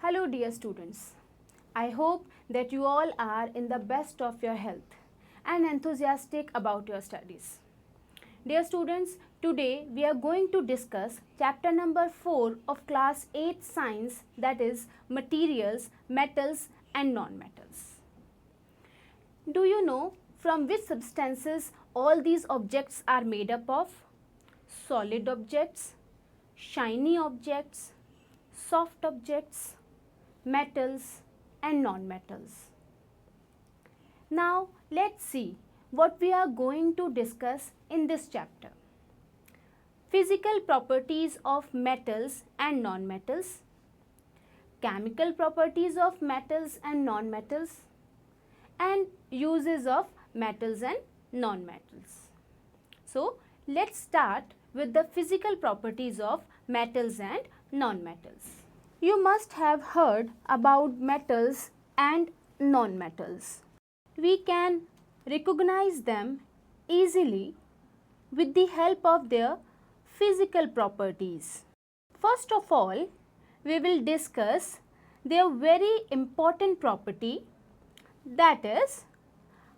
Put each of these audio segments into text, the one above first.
Hello dear students, I hope that you all are in the best of your health and enthusiastic about your studies. Dear students, today we are going to discuss chapter number 4 of class 8 science, that is materials, metals and non-metals. Do you know from which substances all these objects are made up of? Solid objects, shiny objects, soft objects, metals and non-metals. Now let's see what we are going to discuss in this chapter. Physical properties of metals and non-metals, chemical properties of metals and non-metals, and uses of metals and non-metals. So let's start with the physical properties of metals and non-metals. You must have heard about metals and non-metals. We can recognize them easily with the help of their physical properties. First of all, we will discuss their very important property, that is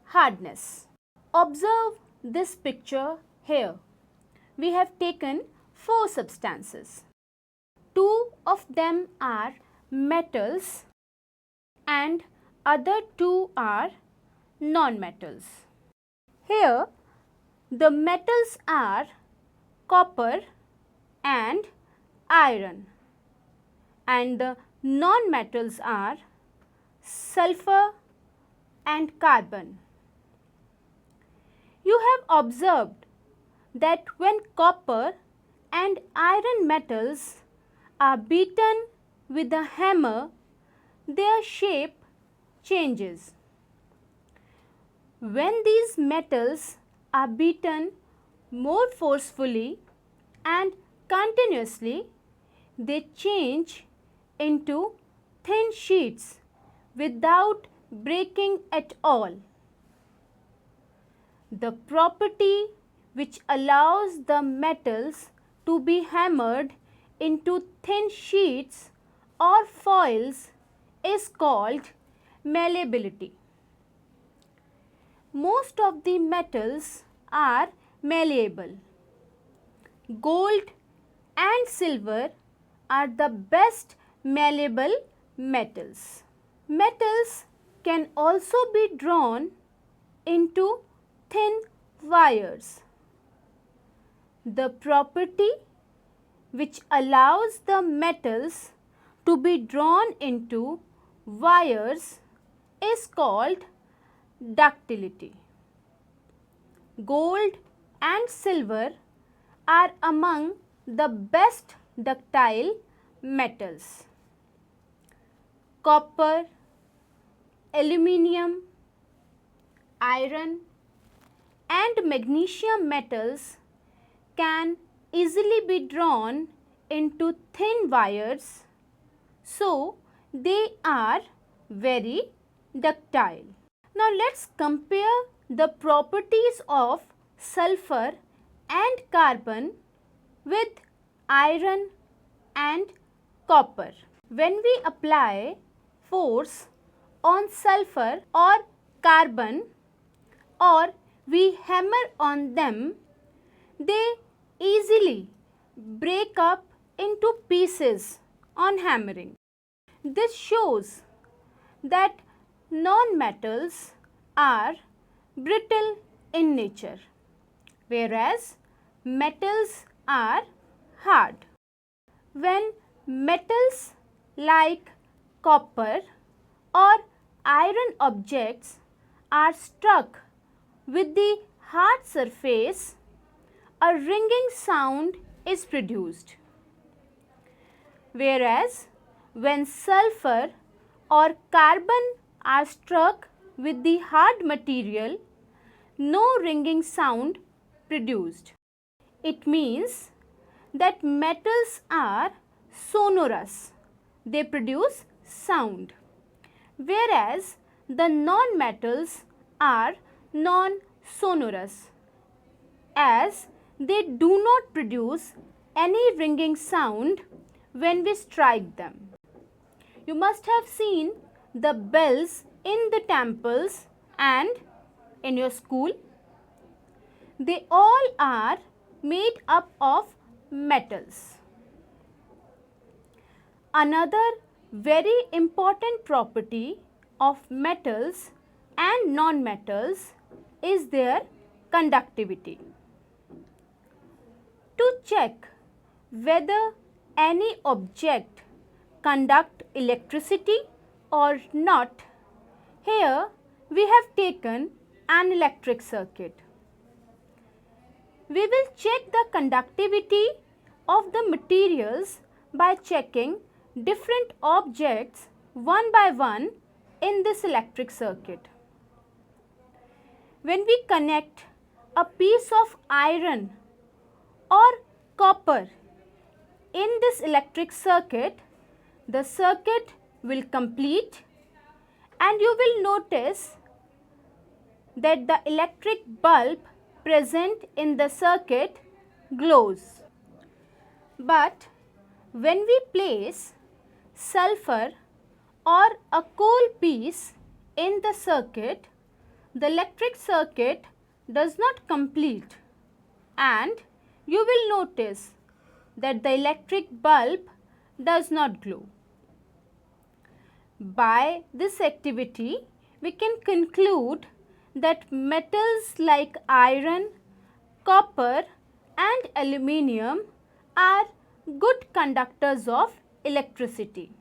hardness. Observe this picture here. We have taken 4 substances. 2 of them are metals and other 2 are non-metals. Here the metals are copper and iron and the non-metals are sulfur and carbon. You have observed that when copper and iron metals are beaten with a hammer, their shape changes. When these metals are beaten more forcefully and continuously, they change into thin sheets without breaking at all. The property which allows the metals to be hammered into thin sheets or foils is called malleability. Most of the metals are malleable. Gold and silver are the best malleable metals. Metals can also be drawn into thin wires. The property which allows the metals to be drawn into wires is called ductility. Gold and silver are among the best ductile metals. Copper, aluminium, iron and magnesium metals can easily be drawn into thin wires, so they are very ductile. Now let's compare the properties of sulfur and carbon with iron and copper. When we apply force on sulfur or carbon or we hammer on them, they easily break up into pieces on hammering. This shows that non-metals are brittle in nature, whereas metals are hard. When metals like copper or iron objects are struck with the hard surface, a ringing sound is produced. Whereas when sulfur or carbon are struck with the hard material, no ringing sound produced. It means that metals are sonorous. They produce sound. Whereas the non-metals are non-sonorous, as they do not produce any ringing sound when we strike them. You must have seen the bells in the temples and in your school. They all are made up of metals. Another very important property of metals and non-metals is their conductivity. To check whether any object conduct electricity or not, here we have taken an electric circuit. We will check the conductivity of the materials by checking different objects one by one in this electric circuit. When we connect a piece of iron or copper in this electric circuit, the circuit will complete and you will notice that the electric bulb present in the circuit glows. But when we place sulfur or a coal piece in the circuit, the electric circuit does not complete and you will notice that the electric bulb does not glow. By this activity, we can conclude that metals like iron, copper and aluminium are good conductors of electricity,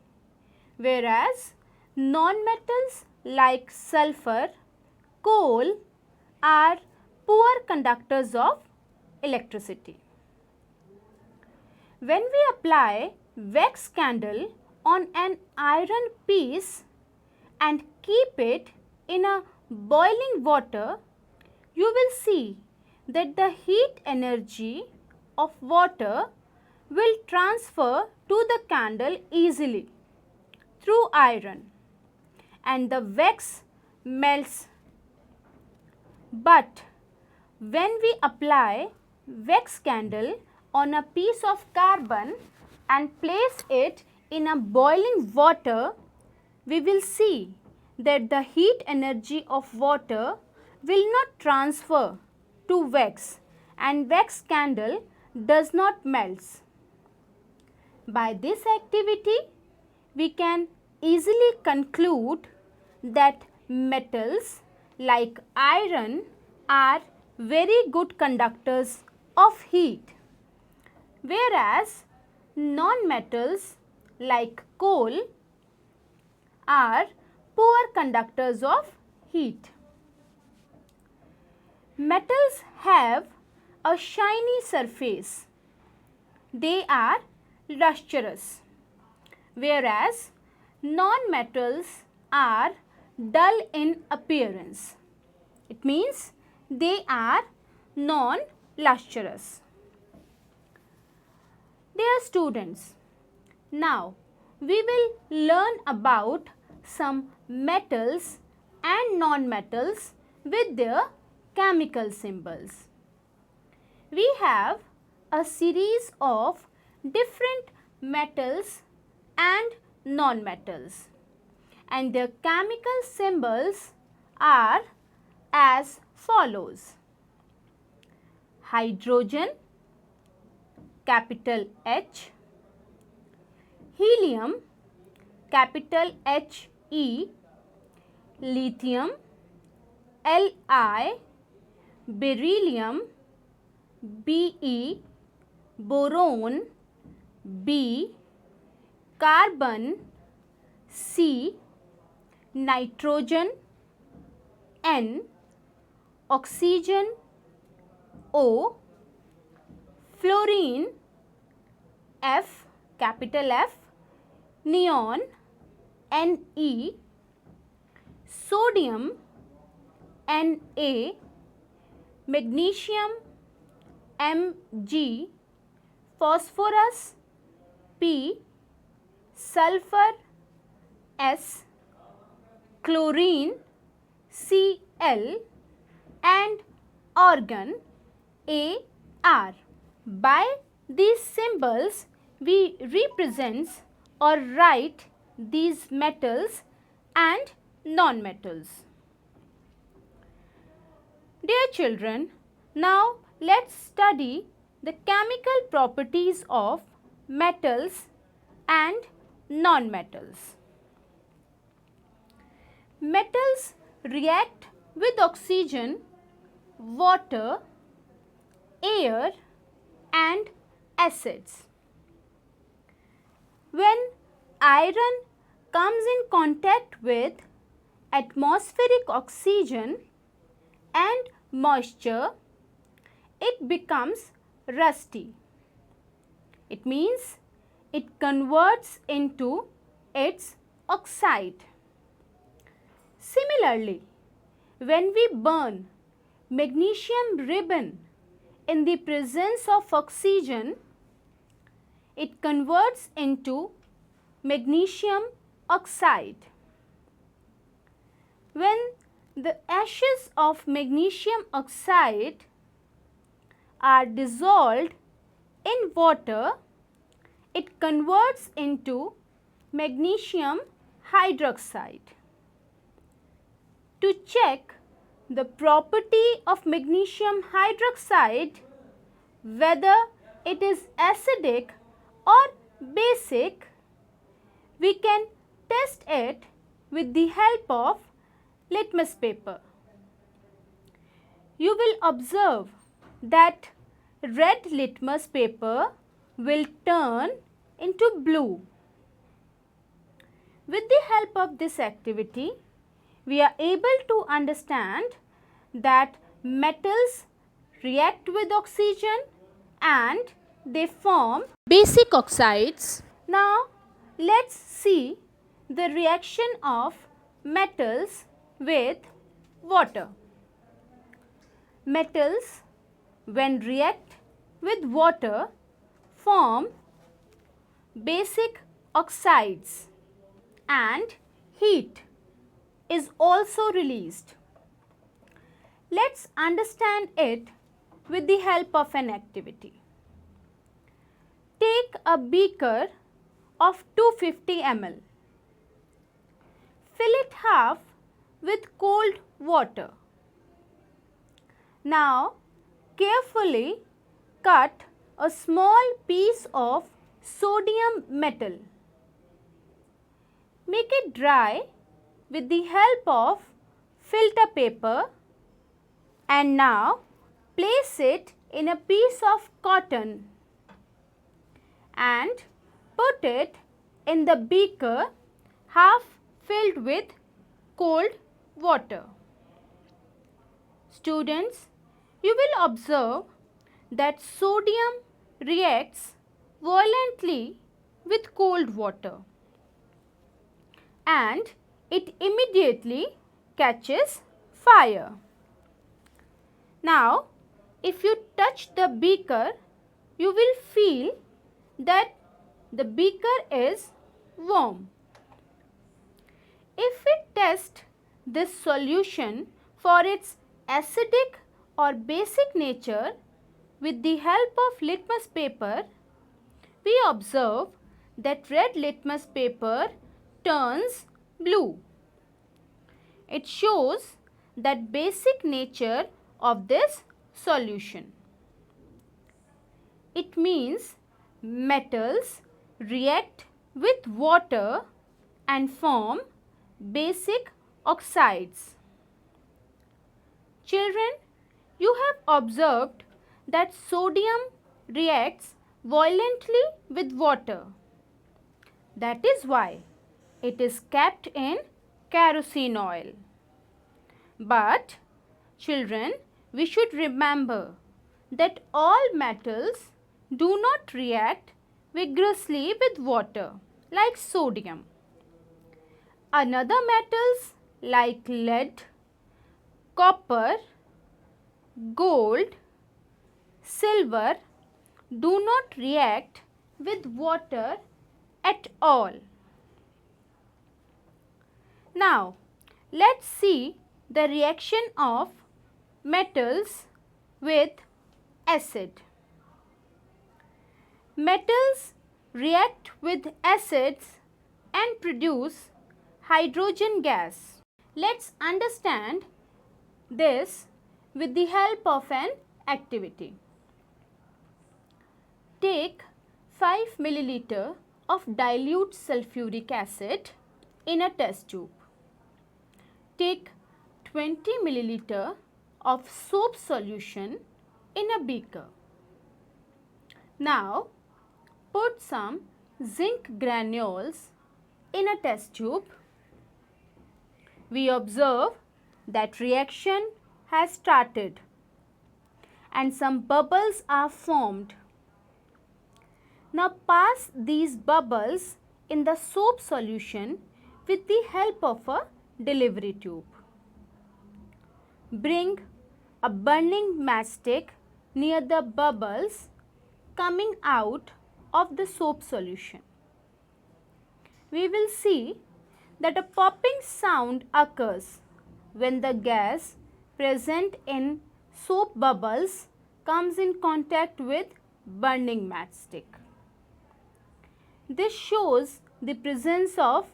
whereas non-metals like sulfur, coal are poor conductors of electricity. When we apply wax candle on an iron piece and keep it in a boiling water, you will see that the heat energy of water will transfer to the candle easily through iron and the wax melts. But when we apply wax candle on a piece of carbon and place it in a boiling water, we will see that the heat energy of water will not transfer to wax and wax candle does not melt. By this activity, we can easily conclude that metals like iron are very good conductors of heat, whereas non-metals like coal are poor conductors of heat. Metals have a shiny surface. They are lustrous, whereas non-metals are dull in appearance. It means they are non-lustrous. Dear students, now we will learn about some metals and non-metals with their chemical symbols. We have a series of different metals and non-metals, and their chemical symbols are as follows: hydrogen, capital H; helium, capital He; lithium, Li; beryllium, Be; boron, B; carbon, C; nitrogen, N; oxygen, O; fluorine, F, capital F; neon, Ne; sodium, Na; magnesium, Mg; phosphorus, P; sulfur, S; chlorine, Cl; and argon, Ar. By these symbols, we represent or write these metals and non-metals. Dear children, now let's study the chemical properties of metals and non-metals. Metals react with oxygen, water, air and acids. When iron comes in contact with atmospheric oxygen and moisture, it becomes rusty. It means it converts into its oxide. Similarly, when we burn magnesium ribbon in the presence of oxygen, it converts into magnesium oxide. When the ashes of magnesium oxide are dissolved in water, it converts into magnesium hydroxide. To check the property of magnesium hydroxide, whether it is acidic or basic, we can test it with the help of litmus paper. You will observe that red litmus paper will turn into blue. With the help of this activity, we are able to understand that metals react with oxygen and they form basic oxides. Now, let's see the reaction of metals with water. Metals, when react with water, form basic oxides and heat is also released. Let's understand it with the help of an activity. Take a beaker of 250 ml. Fill it half with cold water. Now, carefully cut a small piece of sodium metal. Make it dry with the help of filter paper and now place it in a piece of cotton and put it in the beaker half filled with cold water. Students, you will observe that sodium reacts violently with cold water and it immediately catches fire. Now, if you touch the beaker, you will feel that the beaker is warm. If we test this solution for its acidic or basic nature with the help of litmus paper, we observe that red litmus paper turns blue. It shows that basic nature of this solution. It means metals react with water and form basic oxides. Children, you have observed that sodium reacts violently with water. That is why it is kept in kerosene oil. But children, we should remember that all metals do not react vigorously with water like sodium. Other metals like lead, copper, gold, silver do not react with water at all. Now, let's see the reaction of metals with acid. Metals react with acids and produce hydrogen gas. Let's understand this with the help of an activity. Take 5 milliliter of dilute sulfuric acid in a test tube. Take 20 milliliter of soap solution in a beaker. Now put some zinc granules in a test tube. We observe that reaction has started and some bubbles are formed. Now pass these bubbles in the soap solution with the help of a delivery tube. Bring a burning matchstick near the bubbles coming out of the soap solution. We will see that a popping sound occurs when the gas present in soap bubbles comes in contact with burning matchstick. This shows the presence of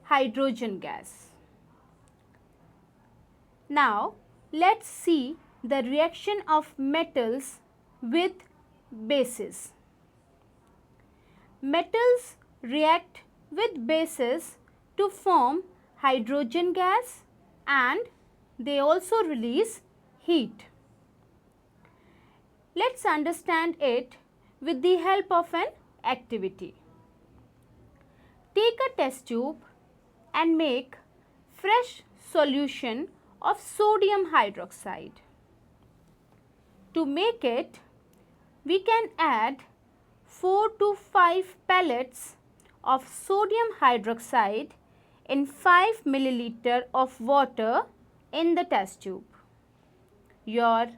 hydrogen gas. Now let's see the reaction of metals with bases. Metals react with bases to form hydrogen gas and they also release heat. Let's understand it with the help of an activity. Take a test tube and make fresh solution of sodium hydroxide. To make it, we can add 4 to 5 pellets of sodium hydroxide in 5 milliliter of water in the test tube. Your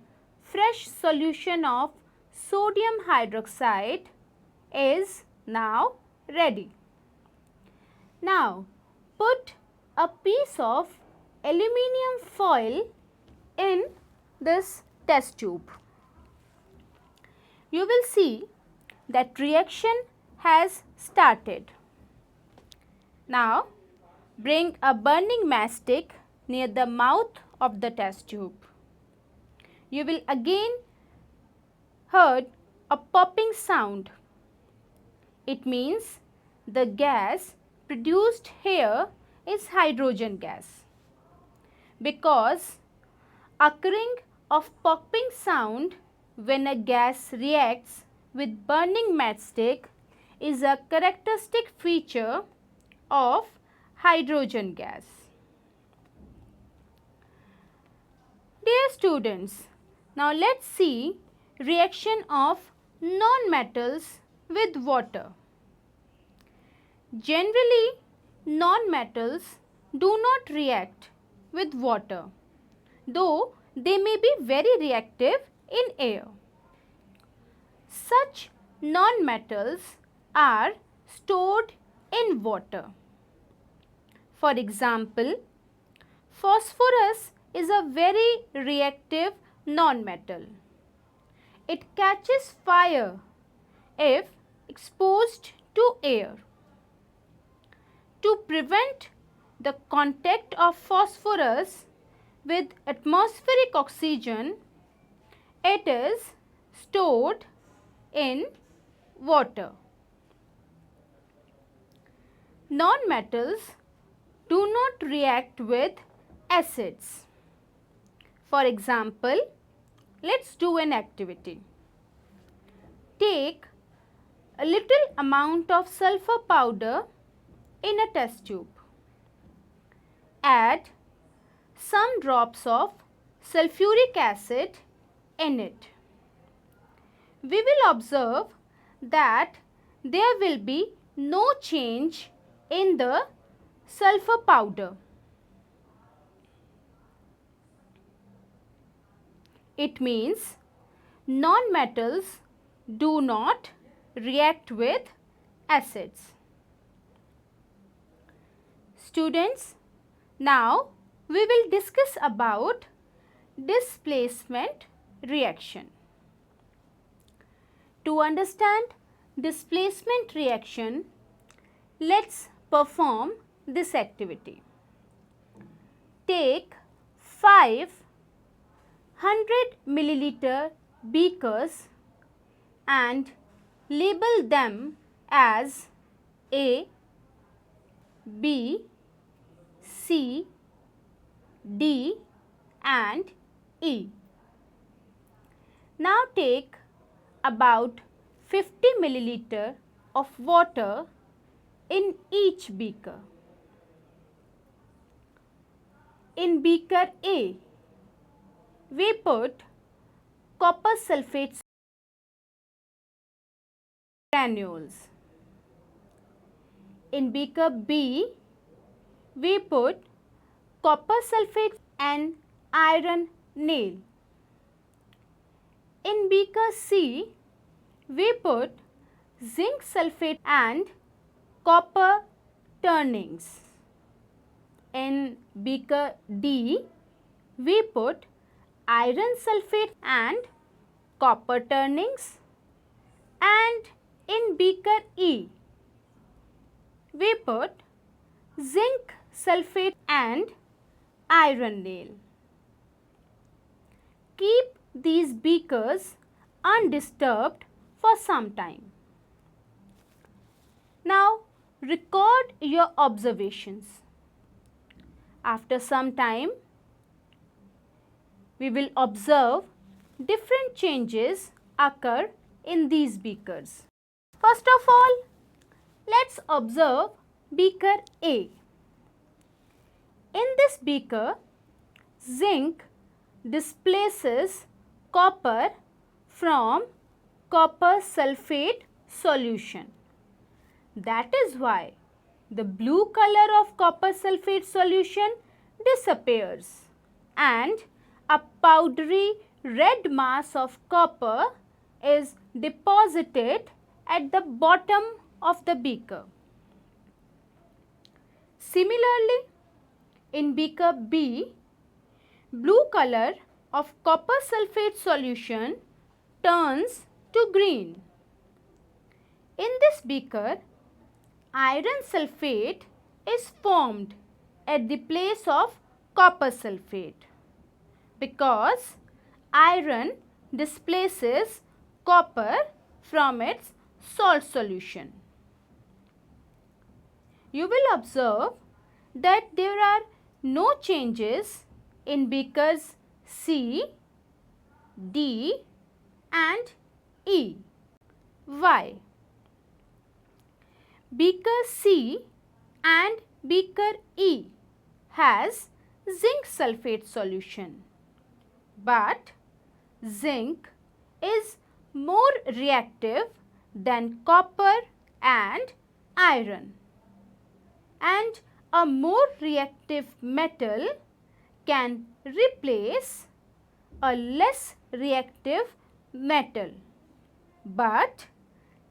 fresh solution of sodium hydroxide is now ready. Now put a piece of aluminium foil in this test tube. You will see that reaction has started. Now bring a burning matchstick near the mouth of the test tube. You will again heard a popping sound. It means the gas produced here is hydrogen gas. Because occurring of popping sound when a gas reacts with burning matchstick is a characteristic feature of hydrogen gas. Dear students, now let's see reaction of non-metals with water. Generally, non-metals do not react with water, though they may be very reactive in air. Such non-metals are stored in water. For example, phosphorus is a very reactive non-metal. It catches fire if exposed to air. To prevent the contact of phosphorus with atmospheric oxygen, it is stored in water. Non-metals do not react with acids. For example, let's do an activity. Take a little amount of sulfur powder in a test tube. Add some drops of sulfuric acid in it. We will observe that there will be no change in the sulfur powder. It means non-metals do not react with acids. Students, now we will discuss about displacement reaction. To understand displacement reaction, let's perform this activity. Take 500 milliliter beakers and label them as A, B, C, D and E. Now take about 50 milliliter of water in each beaker. In beaker A, we put copper sulfate granules. In beaker B, we put copper sulfate and iron nail. In beaker C, we put zinc sulfate and copper turnings. In beaker D, we put iron sulfate and copper turnings. And in beaker E, we put zinc sulfate and iron nail. Keep these beakers undisturbed for some time. Now record your observations. After some time, we will observe different changes occur in these beakers. First of all, let's observe beaker A. In this beaker, zinc displaces copper from copper sulfate solution. That is why the blue color of copper sulfate solution disappears and a powdery red mass of copper is deposited at the bottom of the beaker. Similarly, in beaker B, blue color of copper sulfate solution turns to green. In this beaker, iron sulfate is formed at the place of copper sulfate because iron displaces copper from its salt solution. You will observe that there are no changes in beakers C, D and E. Why? Beaker C and beaker E has zinc sulfate solution, but zinc is more reactive than copper and iron, and a more reactive metal can replace a less reactive metal, but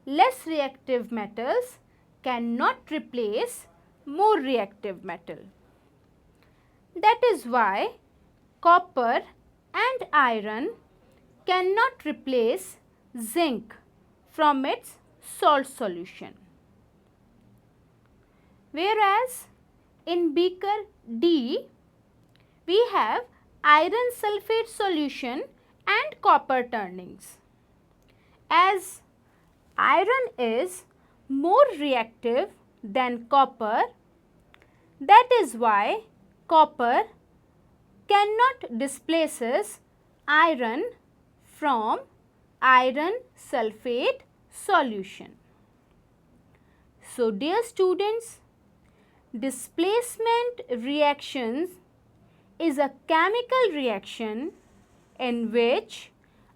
less reactive metals cannot replace more reactive metal. That is why copper and iron cannot replace zinc from its salt solution. Whereas in beaker D, we have iron sulfate solution and copper turnings. As iron is more reactive than copper, that is why copper cannot displaces iron from iron sulfate solution. So dear students, displacement reactions is a chemical reaction in which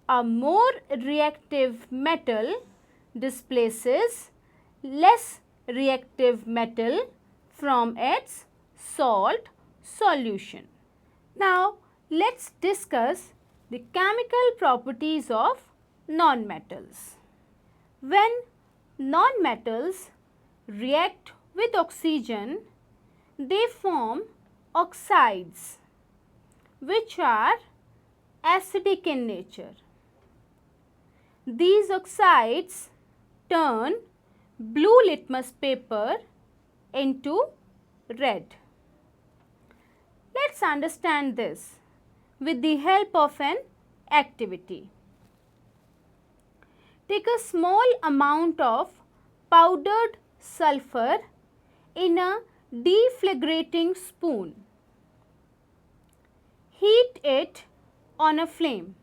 a more reactive metal displaces less reactive metal from its salt solution. Now let's discuss the chemical properties of nonmetals. When nonmetals react with oxygen, they form oxides which are acidic in nature. These oxides turn blue litmus paper into red. Let's understand this with the help of an activity. Take a small amount of powdered sulfur in a deflagrating spoon. Heat it on a flame.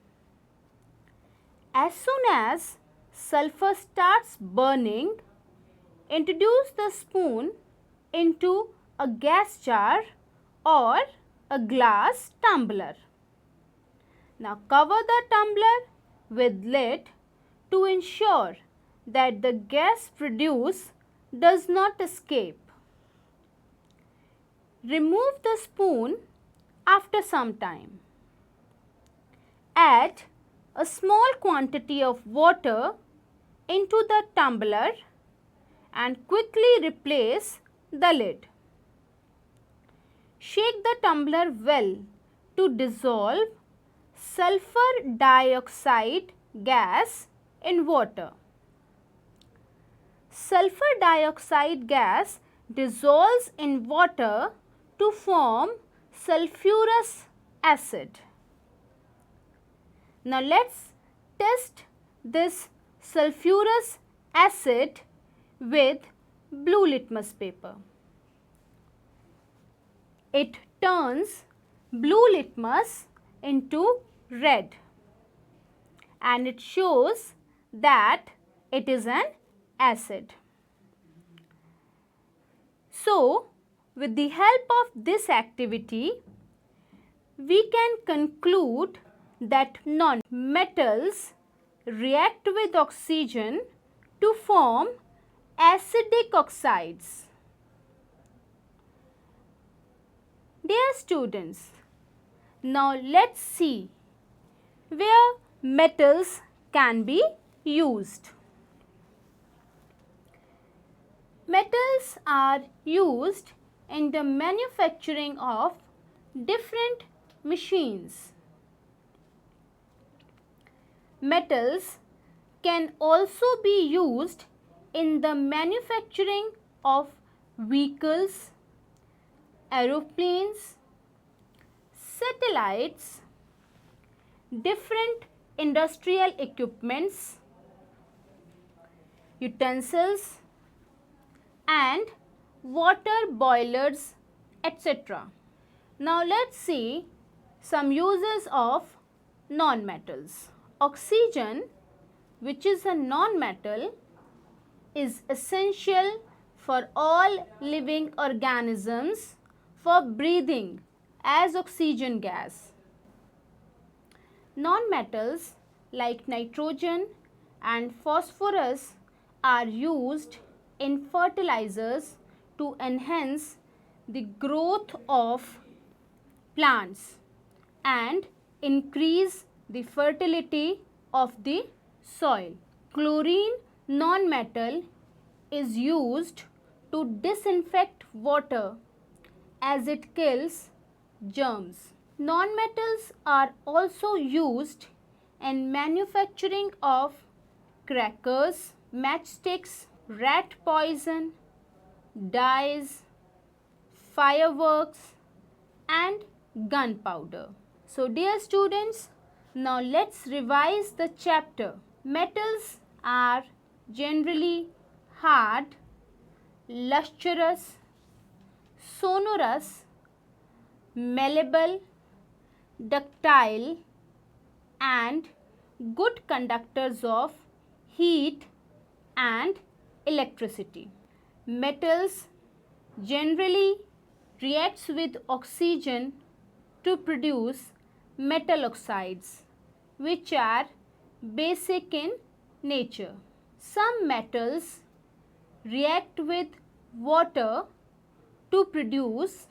As soon as sulfur starts burning, introduce the spoon into a gas jar or a glass tumbler. Now cover the tumbler with lid to ensure that the gas produced does not escape. Remove the spoon after some time. Add a small quantity of water into the tumbler and quickly replace the lid. Shake the tumbler well to dissolve sulfur dioxide gas in water. Sulfur dioxide gas dissolves in water to form sulfurous acid. Now let's test this sulfurous acid with blue litmus paper. It turns blue litmus into red and it shows that it is an acid. So, with the help of this activity, we can conclude that non-metals react with oxygen to form acidic oxides. Dear students, now let's see where metals can be used. Metals are used in the manufacturing of different machines. Metals can also be used in the manufacturing of vehicles, aeroplanes, satellites, different industrial equipments, utensils and water boilers, etc. Now let's see some uses of non-metals. Oxygen, which is a non-metal, is essential for all living organisms for breathing as oxygen gas. Non-metals like nitrogen and phosphorus are used in fertilizers to enhance the growth of plants and increase the fertility of the soil. Chlorine non-metal is used to disinfect water as it kills germs. Non-metals are also used in manufacturing of crackers, matchsticks, rat poison, dyes, fireworks and gunpowder. So dear students, now let's revise the chapter. Metals are generally hard, lustrous, sonorous, malleable, ductile and good conductors of heat and electricity. Metals generally reacts with oxygen to produce metal oxides, which are basic in nature. Some metals react with water to produce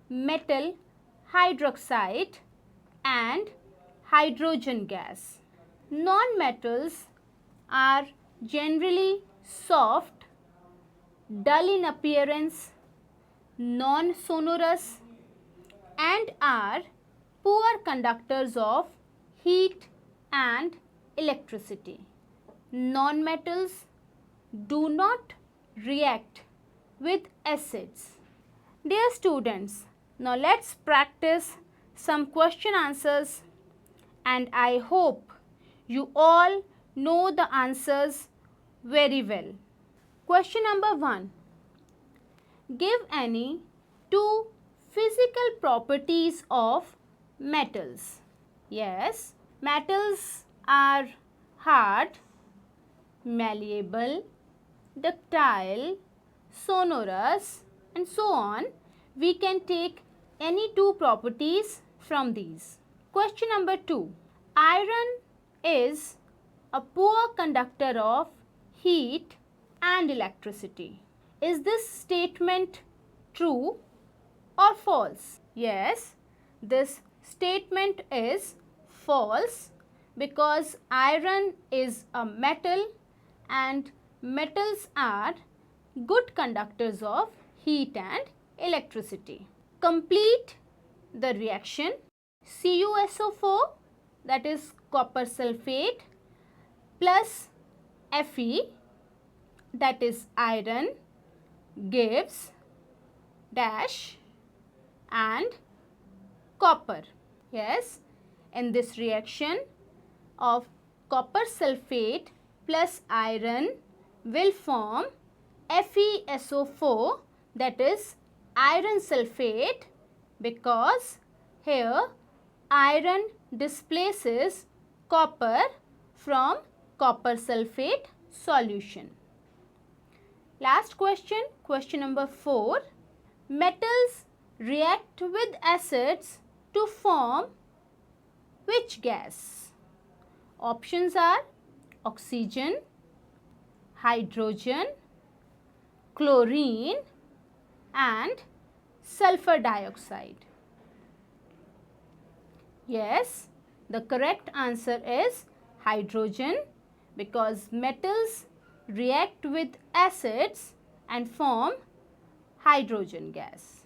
metal hydroxide and hydrogen gas. Non-metals are generally soft, dull in appearance, non-sonorous and are poor conductors of heat and electricity. Non-metals do not react with acids. Dear students, now let's practice some question answers, and I hope you all know the answers very well. Question number 1. Give any two physical properties of metals. Yes, metals are hard, malleable, ductile, sonorous, and so on. We can take any two properties from these. Question number 2. Iron is a poor conductor of heat and electricity. Is this statement true or false? Yes, this statement is false because iron is a metal and metals are good conductors of heat and electricity. Complete the reaction. CuSO4, that is copper sulfate, plus Fe, that is iron, gives dash and copper. Yes, in this reaction of copper sulfate plus iron will form FeSO4, that is iron sulfate, because here iron displaces copper from copper sulfate solution. Last question, question number 4. Metals react with acids to form which gas? Options are oxygen, hydrogen, chlorine and sulfur dioxide. Yes, the correct answer is hydrogen, because metals react with acids and form hydrogen gas.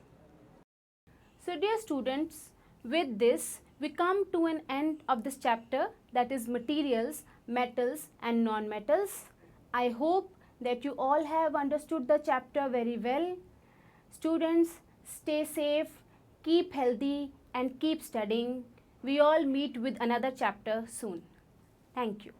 So dear students, with this we come to an end of this chapter, that is materials, metals and non-metals. I hope that you all have understood the chapter very well. Students, stay safe, keep healthy and keep studying. We all meet with another chapter soon. Thank you.